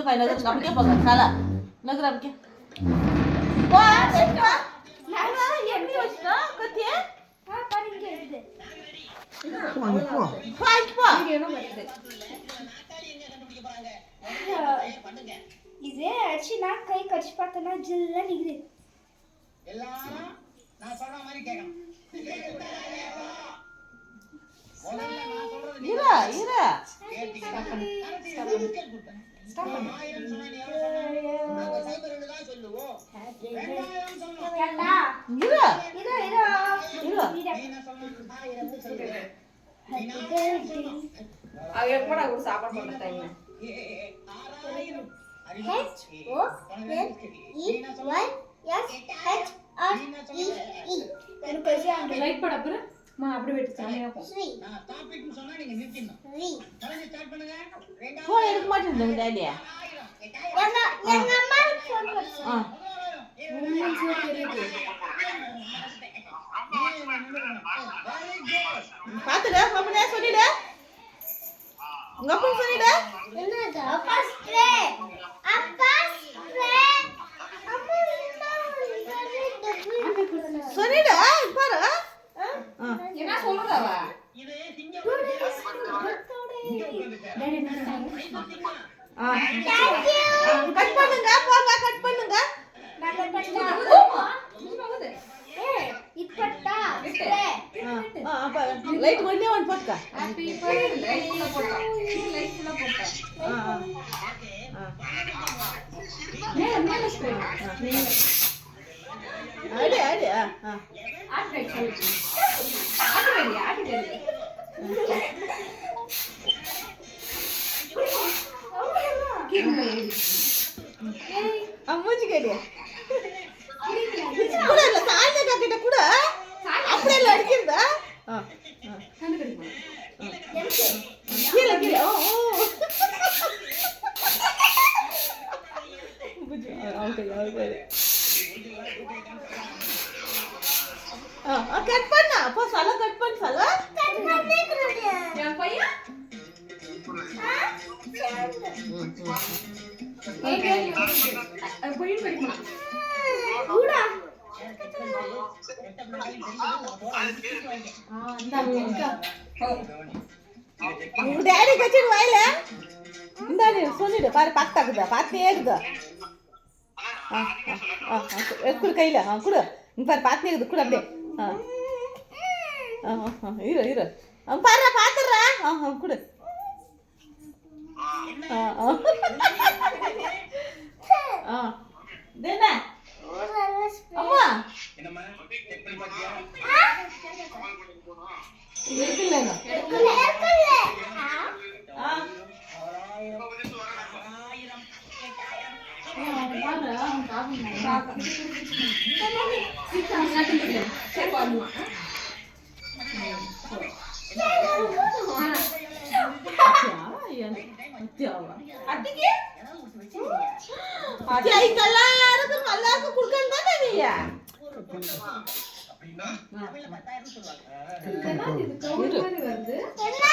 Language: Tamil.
இந்த கை நகர் அப்படியே போங்க தலை நகர் அப்படியே வா வா நான் எப்படி வச்சா கத்தியே பாருங்க இது போ இங்க என்ன வருது இதே அடிச்சு நான் கை கடிச்சு பார்த்தனா ஜில்ல நிக்குது எல்லாரும் நான் சொல்ற மாதிரி கேட்கணும் இரா இரா ஸ்டாப் பண்ணு நாங்க சைபர்ல தான் சொல்லுவோம் வெங்காயம் சொல்லணும் கேட்டா இரா இதோ இரா நீ என்ன சொல்லணும் ஆயிரம் சொல்லுங்க அவ எப்படா கூட சாப்பாடு போட்ட டைம் ஆறாயிரம் லைட் பட அப்புறம் மா அப்படியே வெட்டு சாமியா போ நான் டாபிக்னு சொன்னா நீங்க நிறுத்திடணும் கரெக்ட் ஸ்டார்ட் பண்ணுங்க போன் எடுக்க மாட்டேன் டாடி எங்க அம்மா ஃபோன் பண்ணுச்சு பாத்துடா பாப்பனே சொல்லிடு உங்க அப்பா சொல்லிடு என்னது அப்பா ஸ்ப்ரே அம்மா சொல்லிடு பாரு என்ன சொல்றா அவ இது சிங்கம் கட் பண்ணுங்க போங்க கட் பண்ணுங்க நான் கட்டா இப்பட்டா ஸ்ப்ரே அப்ப லைட் ஒண்ணே ஒன் போட்டுக்க ஹாப்பி பர்த்டே லைட் ஃபுல்லா போட்டா லைட் ஃபுல்லா போட்டா மேல ஸ்ப்ரே அடி அடி ஆட் லைட் சொல்லு ஆட் ரெடி அம்மாச்சி கேடியா கூட இல்ல சாயந்தா கிட்ட கூட அப்படியே இல்ல அடிக்கிறதா கண்டு கடிமா கீழே கீழே ஓ கட் பண்ணா அப்போ சல கட் பண்ண சல என் பையன் பையன் படிமா ஊடா உங்க டாடி கச்சிடு வாயில இந்தானே சொல்லிடு பாரு பாத்தாக்குதா பாத்தே இருக்குதா குடு கையில குடு இங்க பாரு பாத்தே இருக்குது குடு அப்படியே இரு இரு பாரு பாத்துறா குடு தேனா அம்மா என்னம்மா செக் பண்ணி பாத்தியா இருக்குல்ல எல்லாருக்கும் எல்லாருக்கும் குடுக்கணும் தானே நீயா அப்படின்னா 10,000 சொல்லுவாங்க இது கவுண்ட் மாதிரி வருது என்ன